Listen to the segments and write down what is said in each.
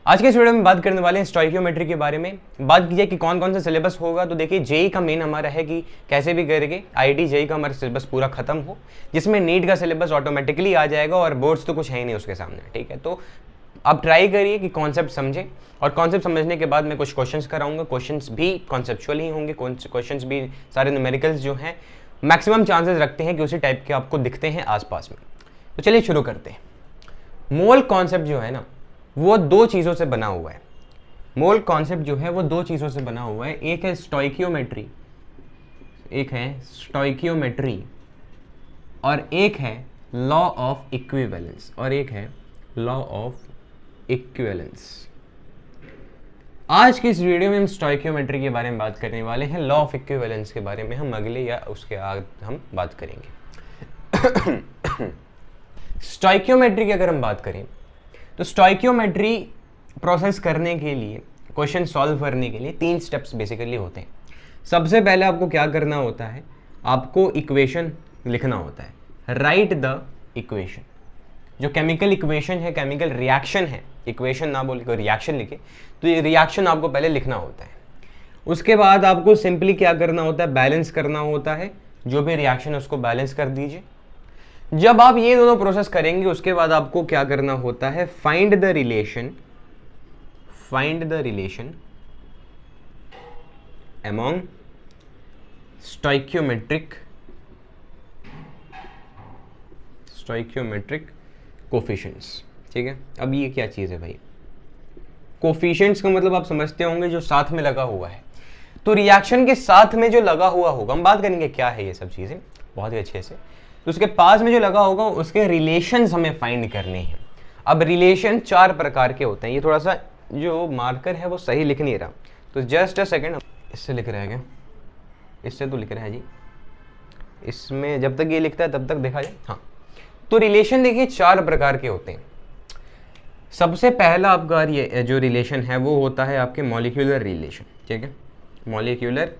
आज के इस वीडियो में बात करने वाले हैं स्टोइकियोमेट्री के बारे में। बात की जाए कि कौन कौन सा सिलेबस होगा, तो देखिए जेई का मेन हमारा है कि कैसे भी करके आईआईटी जेई का हमारा सिलेबस पूरा खत्म हो, जिसमें नीट का सिलेबस ऑटोमेटिकली आ जाएगा और बोर्ड्स तो कुछ है ही नहीं उसके सामने। ठीक है, तो आप ट्राई करिए कि कॉन्सेप्ट समझें और कॉन्सेप्ट समझने के बाद मैं कुछ क्वेश्चंस कराऊंगा। क्वेश्चंस भी कॉन्सेप्चुअल ही होंगे, क्वेश्चंस भी सारे न्यूमेरिकल्स जो हैं मैक्सिमम चांसेस रखते हैं कि उसी टाइप के आपको दिखते हैं आसपास में। तो चलिए शुरू करते हैं। मोल कॉन्सेप्ट जो है ना वो दो चीज़ों से बना हुआ है। मोल कॉन्सेप्ट जो है वो दो चीज़ों से बना हुआ है, एक है स्टोइकियोमेट्री, और एक है लॉ ऑफ इक्विवेलेंस, आज की इस वीडियो में हम स्टोइकियोमेट्री के बारे में बात करने वाले हैं। लॉ ऑफ इक्विवेलेंस के बारे में हम अगले या उसके आगे हम बात करेंगे। स्टोइकियोमेट्री की अगर हम बात करें तो स्टोइकियोमेट्री प्रोसेस करने के लिए, क्वेश्चन सॉल्व करने के लिए 3 स्टेप्स बेसिकली होते हैं। सबसे पहले आपको क्या करना होता है, आपको इक्वेशन लिखना होता है। राइट द इक्वेशन, जो केमिकल इक्वेशन है, केमिकल रिएक्शन है, इक्वेशन ना बोल के रिएक्शन लिखे, तो ये रिएक्शन आपको पहले लिखना होता है। उसके बाद आपको सिंपली क्या करना होता है, बैलेंस करना होता है। जो भी रिएक्शन है उसको बैलेंस कर दीजिए। जब आप ये दोनों प्रोसेस करेंगे उसके बाद आपको क्या करना होता है, find the relation among stoichiometric coefficients. ठीक है, अब ये क्या चीज़ है भाई, कोफिशिएंट्स का मतलब आप समझते होंगे जो साथ में लगा हुआ है। तो रिएक्शन के साथ में जो लगा हुआ होगा, हम बात करेंगे क्या है ये सब चीज़ें बहुत ही अच्छे से। तो उसके पास में जो लगा होगा उसके रिलेशंस हमें फाइंड करने हैं। अब रिलेशन 4 प्रकार के होते हैं। ये थोड़ा सा जो मार्कर है वो सही लिख नहीं रहा, तो जस्ट अ सेकेंड। इससे लिख रहा है क्या, इससे तो लिख रहा है जी, इसमें जब तक ये लिखता है तब तक देखा जाए। हाँ, तो रिलेशन देखिए 4 प्रकार के होते हैं। सबसे पहला आपका ये जो रिलेशन है वो होता है आपके मॉलिक्यूलर रिलेशन। ठीक है, मॉलिक्यूलर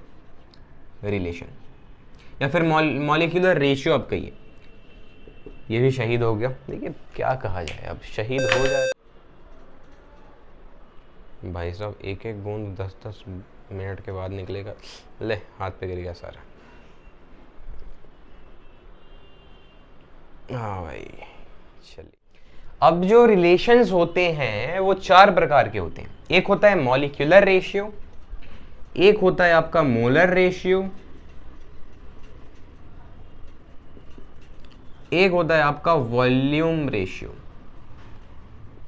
रिलेशन या फिर मॉलिक्यूलर रेशियो आप कहिए। ये भी शहीद हो गया, देखिए क्या कहा जाए, अब शहीद हो जाए भाई साहब, एक एक बूंद 10-10 मिनट के बाद निकलेगा। ले, हाथ पे गिर गया सारा। हाँ भाई, चलिए। अब जो रिलेशंस होते हैं वो 4 प्रकार के होते हैं। एक होता है मॉलिक्यूलर रेशियो, एक होता है आपका मोलर रेशियो, एक होता है आपका वॉल्यूम रेशियो।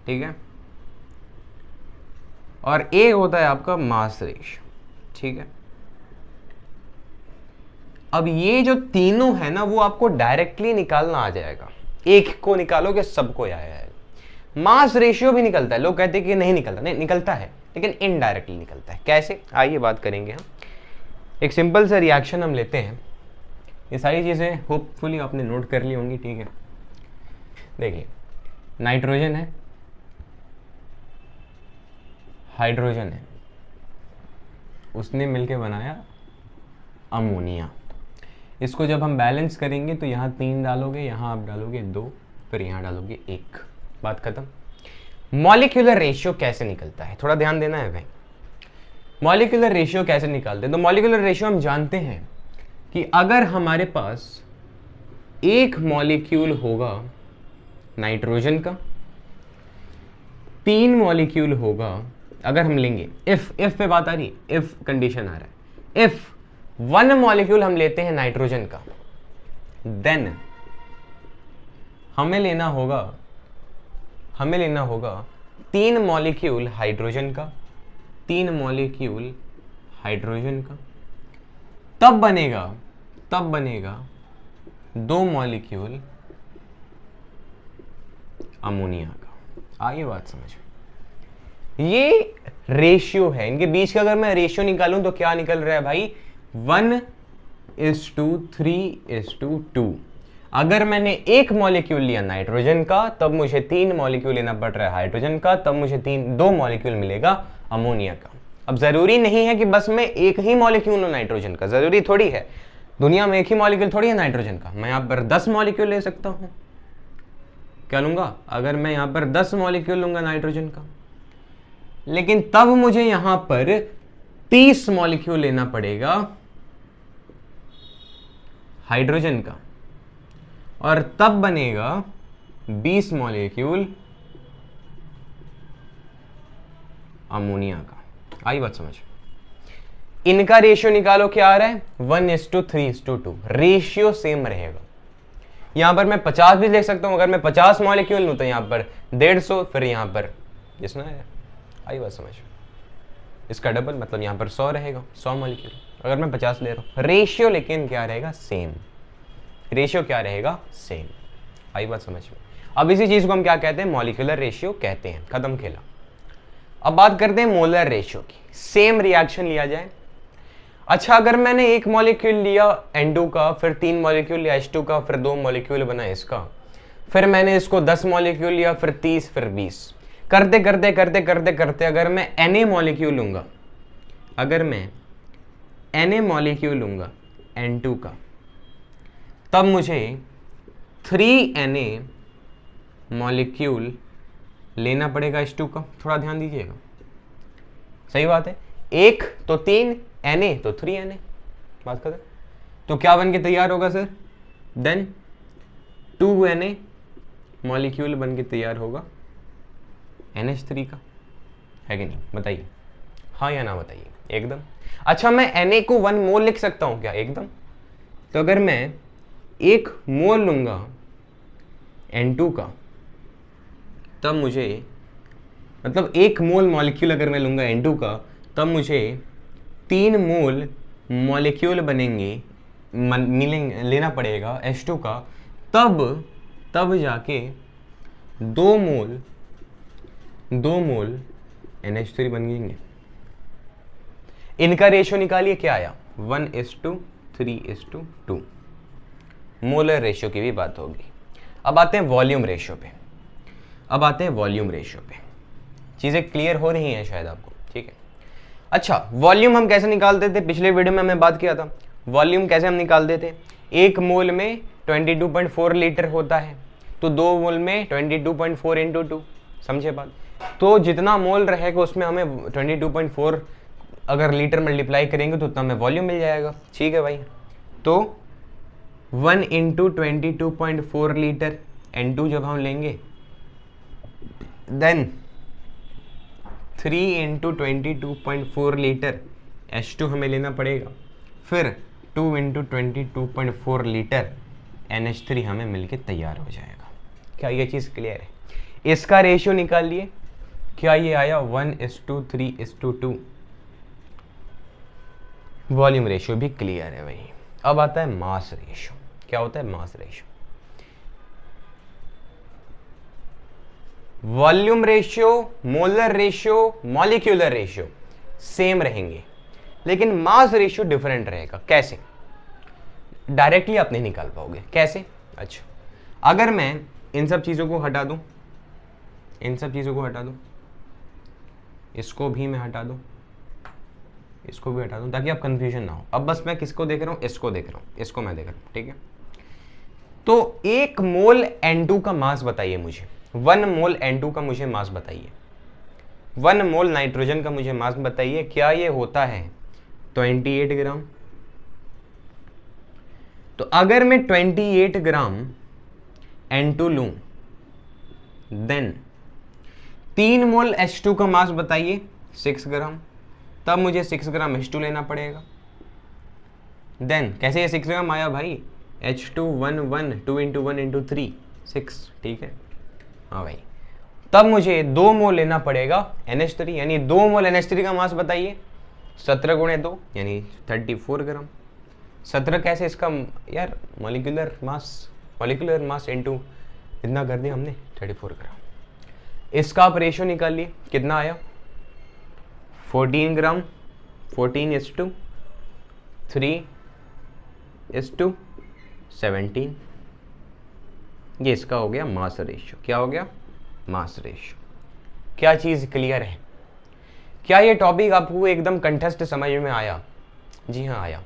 ठीक है, और एक होता है आपका मास रेशियो। ठीक है, अब ये जो तीनों है ना वो आपको डायरेक्टली निकालना आ जाएगा। एक को निकालोगे सबको आएगा। मास रेशियो भी निकलता है, लोग कहते हैं कि नहीं निकलता, नहीं निकलता है, लेकिन इनडायरेक्टली निकलता है। कैसे, आइए बात करेंगे हम। एक सिंपल सा रिएक्शन हम लेते हैं। ये सारी चीज़ें होपफुली आपने नोट कर ली होंगी। ठीक है, देखिए नाइट्रोजन है, हाइड्रोजन है, उसने मिलके बनाया अमोनिया। इसको जब हम बैलेंस करेंगे तो यहाँ 3 डालोगे, यहाँ आप डालोगे 2, फिर यहाँ डालोगे 1, बात खत्म। मॉलिक्यूलर रेशियो कैसे निकलता है, थोड़ा ध्यान देना है भाई। मॉलिक्यूलर रेशियो कैसे निकालते हैं, तो मॉलिक्यूलर रेशियो हम जानते हैं कि अगर हमारे पास एक मॉलिक्यूल होगा नाइट्रोजन का, 3 मॉलिक्यूल होगा, अगर हम लेंगे इफ पे बात आ रही है, इफ कंडीशन आ रहा है, इफ 1 मॉलिक्यूल हम लेते हैं नाइट्रोजन का, देन हमें लेना होगा 3 मॉलिक्यूल हाइड्रोजन का, 3 मॉलिक्यूल हाइड्रोजन का, तब बनेगा 2 मॉलिक्यूल अमोनिया का। आइए बात समझ में, ये रेशियो है इनके बीच का। अगर मैं रेशियो निकालूं तो क्या निकल रहा है भाई, 1:3:2। अगर मैंने 1 मॉलिक्यूल लिया नाइट्रोजन का तब मुझे 3 मॉलिक्यूल लेना पड़ रहा है हाइड्रोजन का, तब मुझे 2 मॉलिक्यूल मिलेगा अमोनिया का। अब जरूरी नहीं है कि बस मैं एक ही मॉलिक्यूल हूं नाइट्रोजन का, जरूरी थोड़ी है, दुनिया में एक ही मॉलिक्यूल थोड़ी है नाइट्रोजन का। मैं यहाँ पर 10 मॉलिक्यूल ले सकता हूँ। क्या लूंगा, अगर मैं यहाँ पर 10 मॉलिक्यूल लूंगा नाइट्रोजन का लेकिन तब मुझे यहां पर 30 मॉलिक्यूल लेना पड़ेगा हाइड्रोजन का, और तब बनेगा 20 मॉलिक्यूल अमोनिया का। आई बात समझ? इनका रेशियो निकालो, क्या आ रहा है? 1:3:2। रेशियो सेम रहेगा। यहां पर मैं 50 भी लिख सकता हूं, अगर मैं 50 मॉलिक्यूल लूं तो यहां पर 150, फिर यहां पर जिसना है। आई बात समझ? इसका डबल मतलब यहां पर 100 रहेगा, 100 मॉलिक्यूल, अगर मैं 50 ले रहा हूं। रेशियो लेकिन क्या रहेगा? सेम। रेशियो क्या रहेगा? सेम। आई बात समझ में? अब इसी चीज को हम क्या कहते हैं? मॉलिक्यूलर रेशियो कहते हैं। खत्म खेला। अब बात करते हैं मोलर रेशियो की। सेम रिएक्शन लिया जाए। अच्छा, अगर मैंने एक मॉलिक्यूल लिया N2 का, फिर 3 मॉलिक्यूल लिया H2 का, फिर 2 मॉलिक्यूल बना इसका, फिर मैंने इसको 10 मॉलिक्यूल लिया, फिर 30, फिर 20, करते करते करते करते करते अगर मैं Na मॉलिक्यूल लूंगा, अगर मैं Na मॉलिक्यूल लूंगा N2 का, तब मुझे 3Na मॉलिक्यूल लेना पड़ेगा H2 का। थोड़ा ध्यान दीजिएगा, सही बात है। एक तो 3 Na तो 3Na, बात करें तो क्या बन के तैयार होगा सर? देन 2Na मॉलिक्यूल बन के तैयार होगा NH3 का, है कि नहीं? बताइए हाँ या ना बताइए। एकदम। अच्छा, मैं Na को 1 मोल लिख सकता हूं क्या? एकदम। तो अगर मैं 1 मोल लूंगा N2 का, तब मुझे मतलब 1 मोल मॉलिक्यूल अगर मैं लूंगा N2 का, तब मुझे 3 मोल मॉलिक्यूल बनेंगे, लेना पड़ेगा H2 का, तब जाके 2 मोल NH3 बन जाएंगे। इनका रेशियो निकालिए, क्या आया? 1:3:2। मोलर रेशियो की भी बात होगी। अब आते हैं वॉल्यूम रेशियो पे। चीजें क्लियर हो रही हैं शायद आपको? ठीक है। अच्छा, वॉल्यूम हम कैसे निकालते थे? पिछले वीडियो में मैं बात किया था वॉल्यूम कैसे हम निकालते थे। 1 मोल में 22.4 लीटर होता है, तो 2 मोल में 22.4 × 2, समझे बात? तो जितना मोल रहेगा उसमें हमें 22.4 अगर लीटर मल्टीप्लाई करेंगे तो उतना हमें वॉल्यूम मिल जाएगा। ठीक है भाई। तो 1 × 22.4 लीटर N2 जब हम लेंगे, देन 3 × 22.4 लीटर H2 हमें लेना पड़ेगा, फिर 2 × 22.4 लीटर NH3 हमें मिलके तैयार हो जाएगा। क्या ये चीज़ क्लियर है? इसका रेशियो निकाल लिए, क्या ये आया? 1:3:2। वॉल्यूम रेशियो भी क्लियर है भाई। अब आता है मास रेशियो। क्या होता है mass ratio? Volume ratio, molar ratio, molecular ratio same रहेंगे, लेकिन मास रेशियो डिफरेंट रहेगा। कैसे? डायरेक्टली आप नहीं निकाल पाओगे। कैसे? अच्छा, अगर मैं इन सब चीज़ों को हटा दूं, इसको भी मैं हटा दूं, इसको भी हटा दूं, ताकि आप कंफ्यूजन ना हो। अब बस मैं किसको देख रहा हूं? इसको देख रहा हूं, इसको मैं देख रहा हूं। ठीक है। तो 1 मोल N2 का मास बताइए मुझे। 1 मोल N2 का मुझे मास बताइए। 1 मोल नाइट्रोजन का मुझे मास बताइए। क्या ये होता है? 28 ग्राम। तो अगर मैं 28 ग्राम N2 लूं, देन 3 मोल H2 का मास बताइए 6 ग्राम। तब मुझे 6 ग्राम H2 लेना पड़ेगा। देन कैसे ये 6 ग्राम आया भाई? H2 1 1 2 × 1 × 3 6। ठीक है। हाँ भाई। तब मुझे 2 मोल लेना पड़ेगा NH3, यानी 2 मोल NH3 का मास बताइए। 17 × 2 यानी 34 ग्राम। 17 कैसे? इसका यार मॉलिक्यूलर मास इनटू इतना कर दिया हमने, 34 ग्राम। इसका आप रेशियो निकालिए, कितना आया? 14 ग्राम। 14:3:17। ये इसका हो गया मास रेशियो। क्या हो गया? Mass ratio. क्या चीज़ क्लियर है? क्या ये टॉपिक आपको एकदम कंठस्थ समझ में आया? जी हाँ, आया।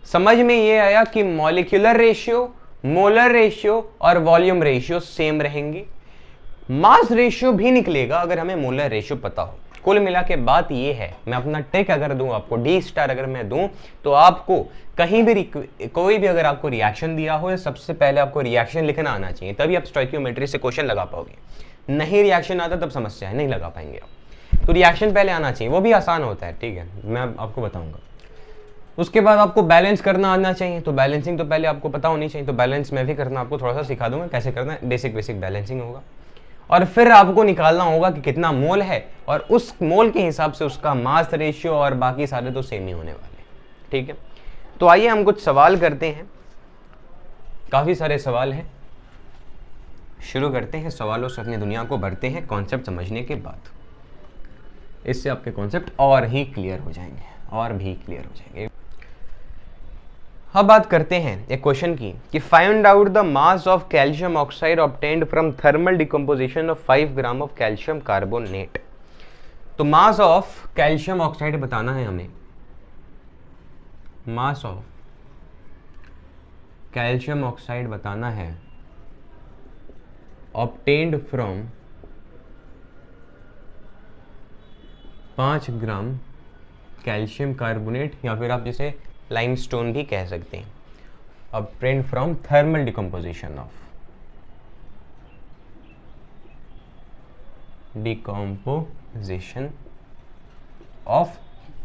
समझ में ये आया कि मॉलिक्यूलर रेशियो, मोलर रेशियो और वॉल्यूम रेशियो सेम रहेंगे। मास रेशियो भी निकलेगा अगर हमें मोलर रेशियो पता हो। कुल मिला के बात ये है, मैं अपना ट्रिक अगर दूं आपको, डी स्टार अगर मैं दूं, तो आपको कहीं भी कोई भी अगर आपको रिएक्शन दिया हो, सबसे पहले आपको रिएक्शन लिखना आना चाहिए, तभी आप स्टोइकियोमेट्री से क्वेश्चन लगा पाओगे। नहीं रिएक्शन आता तब समस्या है, नहीं लगा पाएंगे आप। तो रिएक्शन पहले आना चाहिए, वो भी आसान होता है, ठीक है, मैं आपको बताऊंगा। उसके बाद आपको बैलेंस करना आना चाहिए, तो बैलेंसिंग तो पहले आपको पता होनी चाहिए, तो बैलेंस मैं भी करना आपको थोड़ा सा सिखा दूंगा कैसे करना है, बेसिक बैलेंसिंग होगा। और फिर आपको निकालना होगा कि कितना मोल है, और उस मोल के हिसाब से उसका मास रेशियो और बाकी सारे तो सेम ही होने वाले, ठीक है। तो आइए हम कुछ सवाल करते हैं, काफ़ी सारे सवाल हैं, शुरू करते हैं सवालों से, अपनी दुनिया को भरते हैं कॉन्सेप्ट समझने के बाद। इससे आपके कॉन्सेप्ट और ही क्लियर हो जाएंगे, और भी क्लियर हो जाएंगे। अब बात करते हैं एक क्वेश्चन की कि find out the mass of calcium oxide obtained from thermal decomposition of 5 gram of calcium carbonate. तो मास ऑफ कैल्शियम ऑक्साइड बताना है हमें, मास ऑफ कैल्शियम ऑक्साइड बताना है obtained from 5 gram calcium carbonate, या फिर आप जिसे लाइमस्टोन भी कह सकते हैं, obtained from thermal decomposition of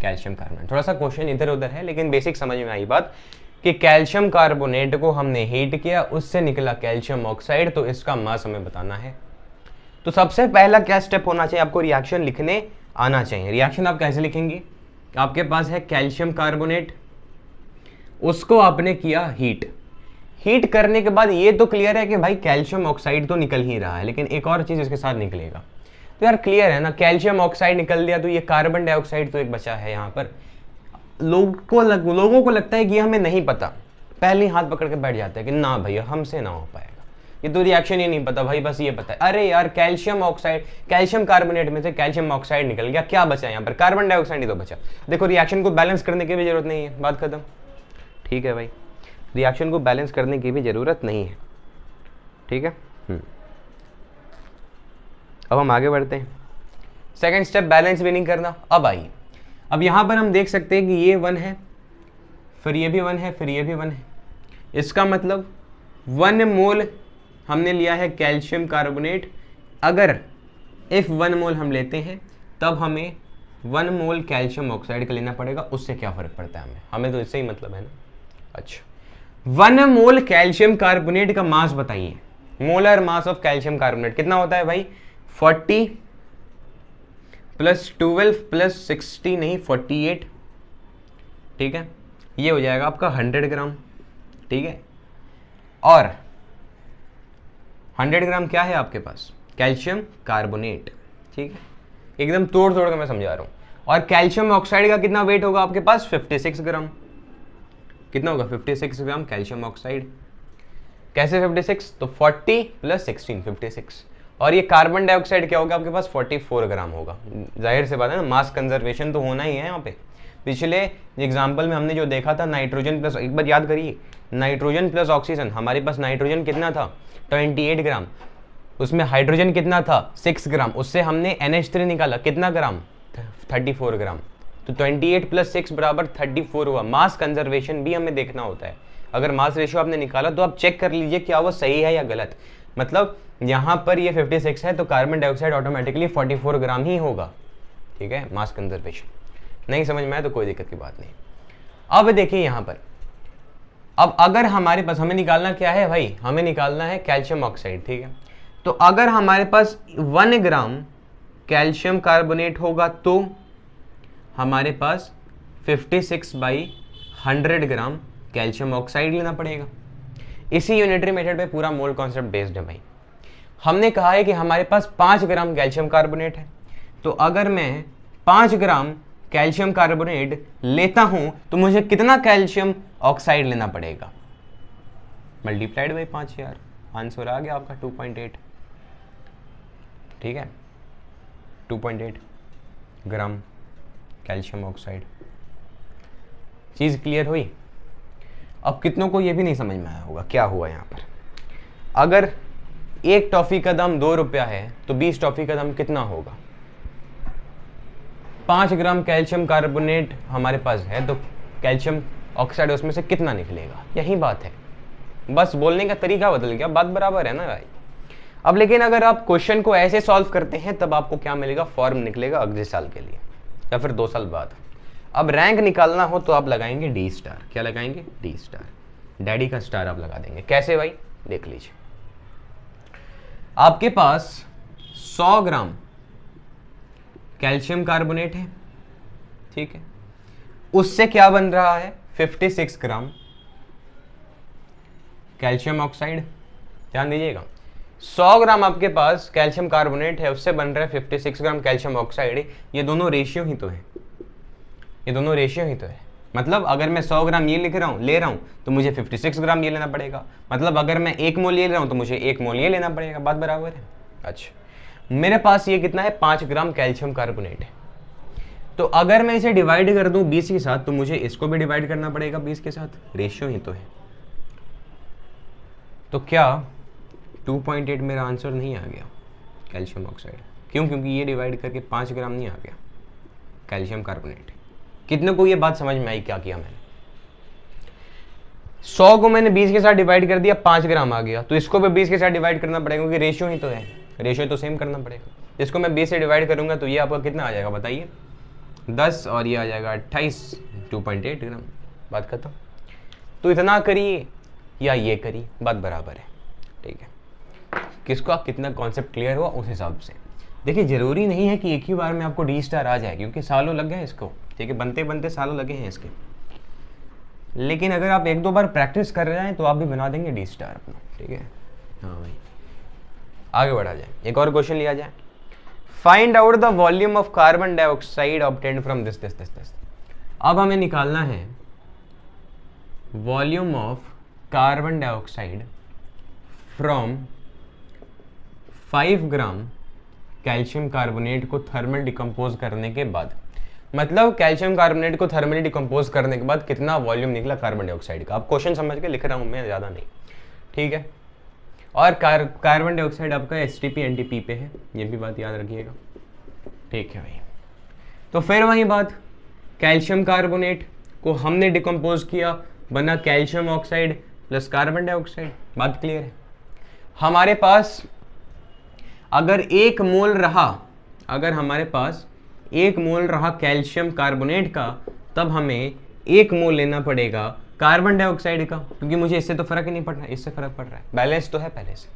calcium carbonate. थोड़ा सा क्वेश्चन इधर उधर है, लेकिन बेसिक समझ में आई बात कि कैल्शियम कार्बोनेट को हमने हीट किया, उससे निकला कैल्शियम ऑक्साइड, तो इसका मास हमें बताना है। तो सबसे पहला क्या स्टेप होना चाहिए, आपको रिएक्शन लिखने आना चाहिए। रिएक्शन आप कैसे लिखेंगे, आपके पास है कैल्शियम कार्बोनेट, उसको आपने किया हीट करने के बाद ये तो क्लियर है कि भाई कैल्शियम ऑक्साइड तो निकल ही रहा है, लेकिन एक और चीज इसके साथ निकलेगा। तो यार क्लियर है ना, कैल्शियम ऑक्साइड निकल दिया, तो ये कार्बन डाइऑक्साइड तो एक बचा है यहाँ पर। लोगों को लगता है कि ये हमें नहीं पता, पहले ही हाथ पकड़ के बैठ जाते हैं कि ना भैया हमसे ना हो पाएगा, ये तो रिएक्शन ही नहीं पता भाई, बस ये पता है। अरे यार कैल्शियम ऑक्साइड, कैल्शियम कार्बोनेट में से कैल्शियम ऑक्साइड निकल गया, क्या बचा यहाँ पर, कार्बन डाइऑक्साइड ही तो बचा। देखो रिएक्शन को बैलेंस करने की भी जरूरत नहीं है, बात खत्म, ठीक है भाई, रिएक्शन को बैलेंस करने की भी जरूरत नहीं है, ठीक है। अब हम आगे बढ़ते हैं, सेकंड स्टेप बैलेंस भी नहीं करना। अब आइए, अब यहां पर हम देख सकते हैं कि ये 1 है, फिर ये भी 1 है, फिर ये भी 1 है। इसका मतलब 1 मोल हमने लिया है कैल्शियम कार्बोनेट। अगर इफ 1 मोल हम लेते हैं तब हमें 1 मोल कैल्शियम ऑक्साइड का लेना पड़ेगा, उससे क्या फर्क पड़ता है हमें तो इससे ही मतलब है ना। अच्छा, 1 मोल कैल्शियम कार्बोनेट का मास बताइए, molar mass of calcium carbonate कितना होता है भाई, 40 प्लस 12 प्लस 60 नहीं 48, ठीक है, ये हो जाएगा आपका 100 ग्राम, ठीक है। और 100 ग्राम क्या है आपके पास, कैल्शियम कार्बोनेट, ठीक है, एकदम तोड़ तोड़ कर मैं समझा रहा हूं। और कैल्शियम ऑक्साइड का कितना वेट होगा आपके पास, 56 ग्राम, कितना होगा 56 ग्राम कैल्शियम ऑक्साइड। कैसे 56, तो 40 प्लस 16 56, और ये कार्बन डाइऑक्साइड क्या होगा आपके पास, 44 ग्राम होगा। जाहिर से बात है ना, मास कंजर्वेशन तो होना ही है यहाँ पे। पिछले एग्जाम्पल में हमने जो देखा था नाइट्रोजन प्लस, एक बार याद करिए, नाइट्रोजन प्लस ऑक्सीजन, हमारे पास नाइट्रोजन कितना था 28 ग्राम, उसमें हाइड्रोजन कितना था 6 ग्राम, उससे हमने NH3 निकाला कितना ग्राम 34 ग्राम, तो 28 प्लस 6 बराबर 34 हुआ। मास कंजर्वेशन भी हमें देखना होता है, अगर मास रेशियो आपने निकाला तो आप चेक कर लीजिए क्या वो सही है या गलत। मतलब यहाँ पर ये 56 है तो कार्बन डाइऑक्साइड ऑटोमेटिकली 44 ग्राम ही होगा, ठीक है, मास कंजर्वेशन। नहीं समझ में आया तो कोई दिक्कत की बात नहीं। अब देखिए यहाँ पर, अब अगर हमारे पास, हमें निकालना क्या है भाई, हमें निकालना है कैल्शियम ऑक्साइड, ठीक है। तो अगर हमारे पास 1 ग्राम कैल्शियम कार्बोनेट होगा तो हमारे पास 56/100 ग्राम कैल्शियम ऑक्साइड लेना पड़ेगा। इसी यूनिटरी मेथड पे पूरा मोल कॉन्सेप्ट बेस्ड है भाई। हमने कहा है कि हमारे पास 5 ग्राम कैल्शियम कार्बोनेट है, तो अगर मैं 5 ग्राम कैल्शियम कार्बोनेट लेता हूं तो मुझे कितना कैल्शियम ऑक्साइड लेना पड़ेगा, मल्टीप्लाइड बाई 5 यार, आंसर आ गया आपका 2.8, ठीक है, 2.8 ग्राम कैल्शियम ऑक्साइड। चीज क्लियर हुई। अब कितनों को यह भी नहीं समझ में आया होगा क्या हुआ यहाँ पर, अगर एक टॉफी का दाम 2 रुपया है तो 20 टॉफी का दाम कितना होगा, 5 ग्राम कैल्शियम कार्बोनेट हमारे पास है, तो कैल्शियम ऑक्साइड उसमें से कितना निकलेगा, यही बात है। बस बोलने का तरीका बदल गया, बात बराबर है ना भाई। अब लेकिन अगर आप क्वेश्चन को ऐसे सॉल्व करते हैं तब आपको क्या मिलेगा, फॉर्म निकलेगा अगले साल के लिए या फिर 2 साल बाद। अब रैंक निकालना हो तो आप लगाएंगे डी स्टार। क्या लगाएंगे, डी स्टार, डैडी का स्टार आप लगा देंगे। कैसे भाई, देख लीजिए, आपके पास 100 ग्राम कैल्शियम कार्बोनेट है, ठीक है, उससे क्या बन रहा है, 56 ग्राम कैल्शियम ऑक्साइड। ध्यान दीजिएगा, 100 ग्राम आपके पास कैल्शियम कार्बोनेट है, उससे बन रहा है 56 ग्राम कैल्शियम ऑक्साइड। ये दोनों रेशियो ही तो है, ये दोनों रेशियो ही तो है। मतलब अगर मैं 100 ग्राम ये ले रहा हूं तो मुझे 56 ग्राम ये लेना पड़ेगा। मतलब अगर मैं 1 मोल ये ले रहा हूं तो मुझे 1 मोल ये लेना पड़ेगा। बात बराबर है। अच्छा, मेरे पास ये कितना है, 5 ग्राम कैल्शियम कार्बोनेट है। तो अगर मैं इसे डिवाइड कर दूं 20 के साथ तो मुझे इसको भी डिवाइड करना पड़ेगा 20 के साथ, रेशियो ही तो है। तो क्या 2.8 मेरा आंसर नहीं आ गया कैल्शियम ऑक्साइड? क्यों? क्योंकि ये डिवाइड करके 5 ग्राम नहीं आ गया कैल्शियम कार्बोनेट। कितने को ये बात समझ में आई? क्या किया मैंने, 100 को मैंने 20 के साथ डिवाइड कर दिया, 5 ग्राम आ गया। तो इसको भी 20 के साथ डिवाइड करना पड़ेगा क्योंकि रेशियो ही तो है, रेशियो तो सेम करना पड़ेगा। इसको मैं 20 से डिवाइड करूंगा तो ये आपका कितना आ जाएगा बताइए, 10, और ये आ जाएगा 28, 2.8 ग्राम। बात खत्म। तो इतना करिए या ये करिए, बात बराबर है, ठीक है। किसको कितना कॉन्सेप्ट क्लियर हुआ उस हिसाब से देखिए। जरूरी नहीं है कि एक ही बार में आपको डी स्टार आ जाए, क्योंकि सालों लग गए इसको, ठीक है, बनते बनते सालों लगे हैं इसके। लेकिन अगर आप 1-2 बार प्रैक्टिस कर रहे हैं तो आप भी बना देंगे डी स्टार अपना, ठीक है। हाँ भाई, आगे बढ़ा जाए, एक और क्वेश्चन लिया जाए। Find out the volume of carbon dioxide obtained from this this this this. अब हमें निकालना है volume of carbon dioxide from 5 gram calcium carbonate को थर्मल डिकम्पोज करने के बाद। मतलब कैल्शियम कार्बोनेट को थर्मली डिकम्पोज करने के बाद कितना वॉल्यूम निकला कार्बन डाइऑक्साइड का। आप क्वेश्चन समझ के लिख रहा हूं मैं, ज़्यादा नहीं, ठीक है। और कार्बन डाइऑक्साइड आपका एसटीपी एनटीपी पे है, ये भी बात याद रखिएगा, ठीक है भाई। तो फिर वही बात, कैल्शियम कार्बोनेट को हमने डिकम्पोज किया, बना calcium oxide plus carbon dioxide. बात क्लियर है। हमारे पास अगर 1 मोल रहा, अगर हमारे पास 1 मोल रहा कैल्शियम कार्बोनेट का, तब हमें 1 मोल लेना पड़ेगा कार्बन डाइऑक्साइड का, क्योंकि मुझे इससे तो फर्क ही नहीं पड़ रहा है, इससे फर्क पड़ रहा है, बैलेंस तो है पहले से।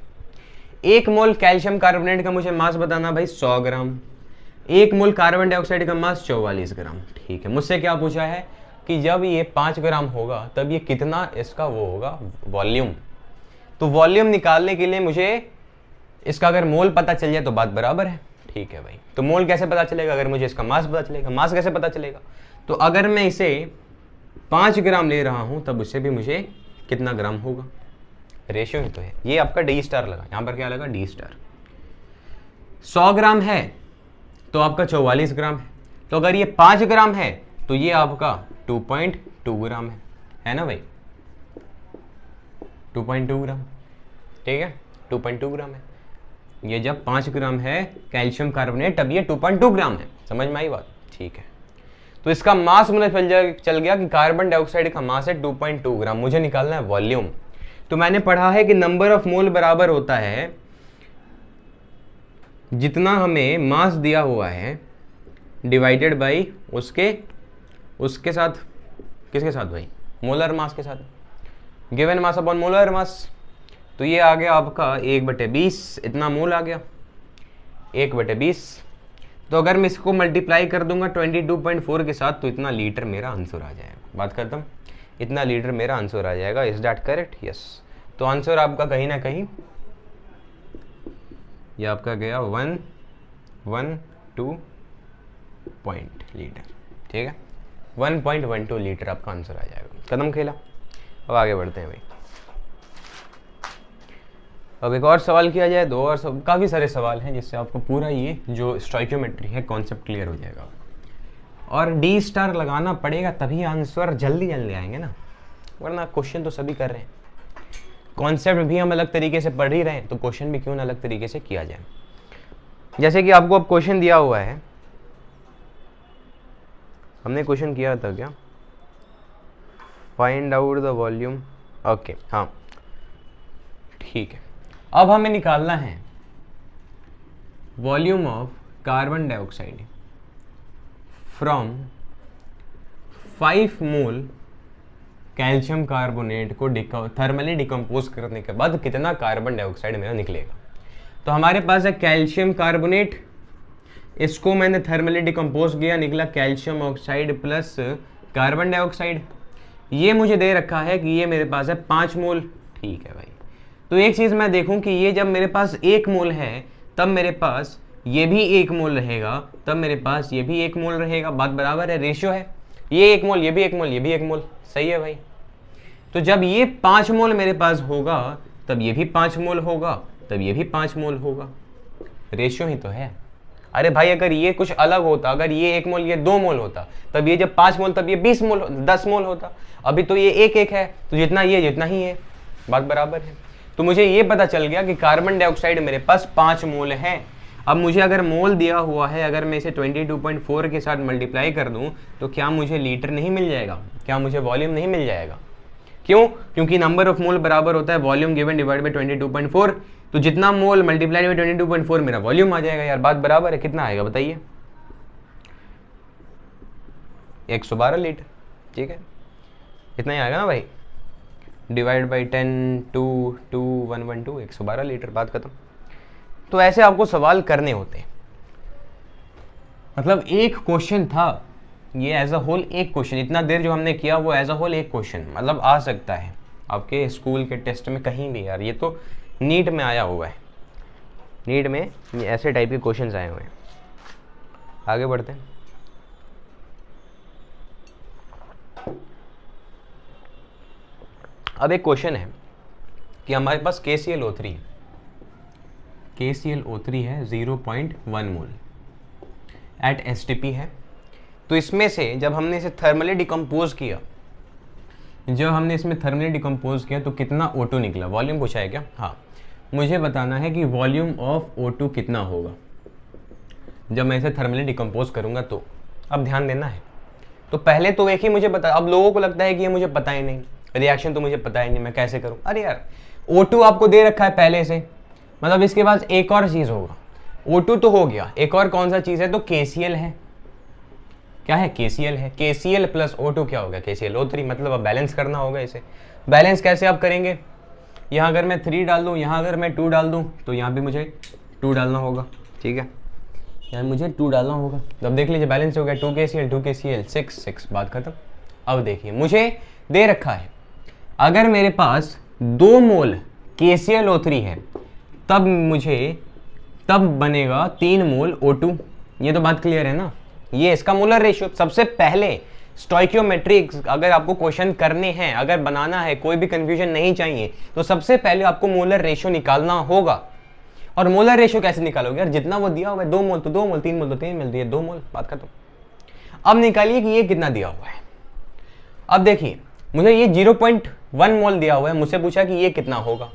1 मोल कैल्शियम कार्बोनेट का मुझे मास बताना भाई 100 ग्राम, 1 मोल कार्बन डाइऑक्साइड का मास 44 ग्राम, ठीक है। मुझसे क्या पूछा है कि जब ये 5 ग्राम होगा तब ये कितना इसका वो होगा वॉल्यूम। तो वॉल्यूम निकालने के लिए मुझे इसका अगर मोल पता चल जाए तो बात बराबर है, ठीक है भाई। तो मोल कैसे पता चलेगा, अगर मुझे इसका मास पता चलेगा। मास कैसे पता चलेगा, तो अगर मैं इसे 5 ग्राम ले रहा हूं तब उससे भी मुझे कितना ग्राम होगा, रेशियो ही तो है। ये आपका डी स्टार लगा, यहां पर क्या लगा, डी स्टार। 100 ग्राम है तो आपका 44 ग्राम है, तो अगर ये 5 ग्राम है तो ये आपका 2.2 ग्राम है ना भाई, 2.2 ग्राम, ठीक है, 2.2 ग्राम है। ये जब 5 ग्राम है कैल्शियम कार्बोनेट तब ये 2.2 ग्राम है। समझ में आई बात, ठीक है। तो इसका मास मुझे चल गया कि कार्बन डाइऑक्साइड का मास है 2.2 ग्राम। मुझे निकालना है वॉल्यूम। तो मैंने पढ़ा है कि नंबर ऑफ मोल बराबर होता है जितना हमें मास दिया हुआ है डिवाइडेड बाई उसके साथ, किसके साथ भाई, मोलर मास के साथ, given mass upon molar mass. तो ये आ गया आपका 1/20, इतना मोल आ गया 1/20। तो अगर मैं इसको मल्टीप्लाई कर दूंगा 22.4 के साथ तो इतना लीटर मेरा आंसर आ जाएगा। बात खत्म, इतना लीटर मेरा आंसर आ जाएगा। Is that correct? यस। तो आंसर आपका कहीं ना कहीं ये आपका गया 112 लीटर, ठीक है, 1.12 लीटर आपका आंसर आ जाएगा। कदम खेला। अब आगे बढ़ते हैं भाई। अब एक और सवाल किया जाए, 2 और काफ़ी सारे सवाल हैं जिससे आपको पूरा ये जो स्टोइकियोमेट्री है कॉन्सेप्ट क्लियर हो जाएगा। और डी स्टार लगाना पड़ेगा तभी आंसर जल्दी आएंगे ना, वरना क्वेश्चन तो सभी कर रहे हैं, कॉन्सेप्ट भी हम अलग तरीके से पढ़ ही रहे हैं तो क्वेश्चन भी क्यों ना अलग तरीके से किया जाए। जैसे कि आपको अब क्वेश्चन दिया हुआ है हमने क्वेश्चन किया था क्या, find out the volume, okay हाँ ठीक है। अब हमें निकालना है volume of carbon dioxide from 5 mole calcium carbonate को थर्मली डिकम्पोज करने के बाद कितना कार्बन डाइऑक्साइड मेरा निकलेगा। तो हमारे पास है कैल्शियम कार्बोनेट, इसको मैंने थर्मली डिकम्पोज किया, निकला calcium oxide plus carbon dioxide. ये मुझे दे रखा है कि ये मेरे पास है 5 मोल, ठीक है भाई। तो एक चीज़ मैं देखूं कि ये जब मेरे पास 1 मोल है तब मेरे पास ये भी 1 मोल रहेगा, तब मेरे पास ये भी 1 मोल रहेगा, बात बराबर है, रेशियो है, ये 1 मोल, ये भी 1 मोल, ये भी 1 मोल, सही है भाई। तो जब ये 5 मोल मेरे पास होगा तब ये भी 5 मोल होगा, तब ये भी 5 मोल होगा, रेशियो ही तो है। अरे भाई अगर ये कुछ अलग होता, अगर ये 1 मोल ये 2 मोल होता, तब ये जब 5 मोल तब ये 20 मोल 10 मोल होता। अभी तो ये 1 है, तो जितना ये जितना ही है, बात बराबर है। तो मुझे ये पता चल गया कि कार्बन डाइऑक्साइड मेरे पास 5 मोल है। अब मुझे अगर मोल दिया हुआ है, अगर मैं इसे 22.4 के साथ मल्टीप्लाई कर दूं तो क्या मुझे लीटर नहीं मिल जाएगा, क्या मुझे वॉल्यूम नहीं मिल जाएगा? क्यों? क्योंकि नंबर ऑफ मोल बराबर होता है वॉल्यूम गिवन डिवाइड बाई 22.4। तो जितना मोल मल्टीप्लाई बाई 22.4 मेरा वॉल्यूम आ जाएगा यार, बात बराबर है। कितना आएगा बताइए? 112 लीटर, ठीक है, इतना ही आएगा ना भाई, डिवाइड बाई 10 2 2 1 1 2 112 लीटर, बात खत्म। तो ऐसे आपको सवाल करने होते हैं, मतलब एक क्वेश्चन था ये एज अ होल, एक क्वेश्चन इतना देर जो हमने किया वो एज अ होल एक क्वेश्चन मतलब आ सकता है आपके स्कूल के टेस्ट में कहीं भी यार। ये तो नीट में आया हुआ है, नीट में ऐसे टाइप के क्वेश्चंस आए हुए हैं। आगे बढ़ते हैं। अब एक क्वेश्चन है कि हमारे पास KClO3 है, KClO3 है 0.1 मोल एट STP है। तो इसमें से जब हमने इसे थर्मली डिकम्पोज किया, तो कितना O2 निकला? वॉल्यूम पूछा है क्या? हाँ, मुझे बताना है कि वॉल्यूम ऑफ O2 कितना होगा जब मैं इसे थर्मली डिकम्पोज करूंगा। तो अब ध्यान देना है, तो पहले तो एक ही मुझे बता, अब लोगों को लगता है कि ये मुझे पता ही नहीं, रिएक्शन तो मुझे पता ही नहीं, मैं कैसे करूं? अरे यार O2 आपको दे रखा है पहले से, मतलब इसके बाद एक और चीज़ होगा। O2 तो हो गया, एक और कौन सा चीज़ है? तो KCl है। क्या है? KCl है। KCl प्लस O2 क्या होगा? KClO3। मतलब अब बैलेंस करना होगा इसे। बैलेंस कैसे आप करेंगे? यहाँ अगर मैं 3 डाल दूँ, यहाँ अगर मैं 2 डाल दूँ, तो यहाँ भी मुझे 2 डालना होगा, ठीक है, यहाँ मुझे 2 डालना होगा। अब देख लीजिए बैलेंस हो गया, 2 KCl 6, बात खत्म। अब देखिए मुझे दे रखा है अगर मेरे पास 2 मोल KClO3 है तब बनेगा 3 मोल O2। ये तो बात क्लियर है ना? ये इसका मोलर रेशियो। सबसे पहले स्टोइकियोमेट्रिक्स अगर आपको क्वेश्चन करने हैं, अगर बनाना है, कोई भी कंफ्यूजन नहीं चाहिए, तो सबसे पहले आपको मोलर रेशियो निकालना होगा। और मोलर रेशियो कैसे निकालोगे यार? जितना वो दिया हुआ है, 2 मोल तो 2 मोल, 3 मोल तो 3 मोल, दिए 2 मोल, बात खत्म। अब निकालिए कि ये कितना दिया हुआ है। अब देखिए मुझे ये 0.1 मोल दिया हुआ है, मुझसे पूछा कि ये कितना होगा,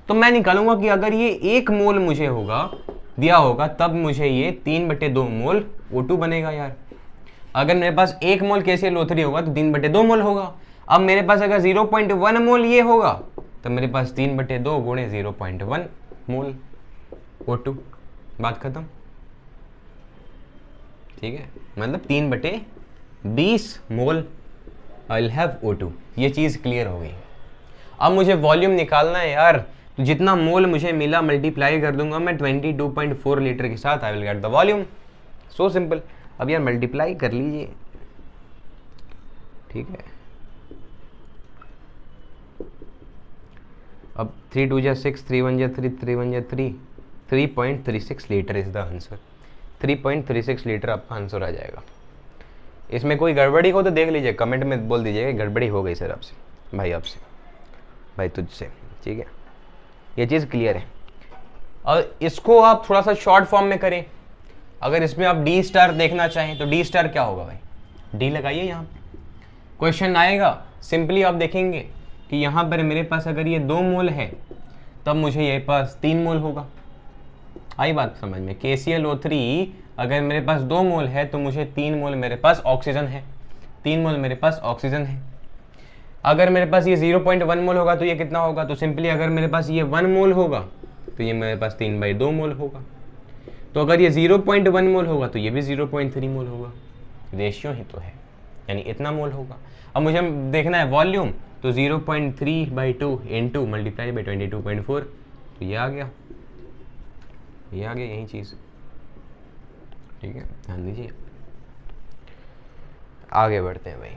तो मैं निकालूंगा कि अगर ये 1 मोल मुझे होगा दिया होगा तब मुझे ये 3/2 मोल O2 बनेगा यार। अगर मेरे पास 1 मोल KClO3 होगा तो 3/2 मोल होगा। अब मेरे पास अगर 0.1 मोल ये होगा तो मेरे पास 3/2 गुणे 0.1 मोल O2, बात खत्म, ठीक है, मतलब 3/20 मोल आई विल हैव O2। ये चीज़ क्लियर हो गई। अब मुझे वॉल्यूम निकालना है यार, तो जितना मोल मुझे मिला मल्टीप्लाई कर दूंगा मैं 22.4 लीटर के साथ, I will get the volume. So simple. अब यार मल्टीप्लाई कर लीजिए, ठीक है। अब 3 2 6, 3 1 3, 3 1 3, 3.36 litre is the answer. 3.36 litre आपका आंसर आ जाएगा। इसमें कोई गड़बड़ी हो तो देख लीजिए, कमेंट में बोल दीजिएगा गड़बड़ी हो गई सर आपसे, भाई तुझसे, ठीक है। ये चीज़ क्लियर है। और इसको आप थोड़ा सा शॉर्ट फॉर्म में करें, अगर इसमें आप D* देखना चाहें तो D* क्या होगा भाई? D लगाइए यहाँ पे, क्वेश्चन आएगा। सिंपली आप देखेंगे कि यहाँ पर मेरे पास अगर ये 2 मोल है तब मुझे ये पास 3 मोल होगा। आई बात समझ में? KClO3 अगर मेरे पास 2 मोल है तो मुझे 3 मोल मेरे पास ऑक्सीजन है। 3 मोल मेरे पास ऑक्सीजन है। अगर मेरे पास ये 0.1 मोल होगा तो ये कितना होगा, तो सिंपली अगर मेरे पास ये 1 मोल होगा तो ये मेरे पास 3/2 मोल होगा। तो अगर ये 0.1 मोल होगा तो ये भी 0.3 मोल होगा, रेशियो ही तो है, यानी इतना मोल होगा। अब मुझे देखना है वॉल्यूम, तो 0.3/2 इंटू मल्टीप्लाई बाई 22.4, तो ये आ गया, ये आ गया यही चीज़। ठीक है, ध्यान दीजिए, आगे बढ़ते हैं भाई।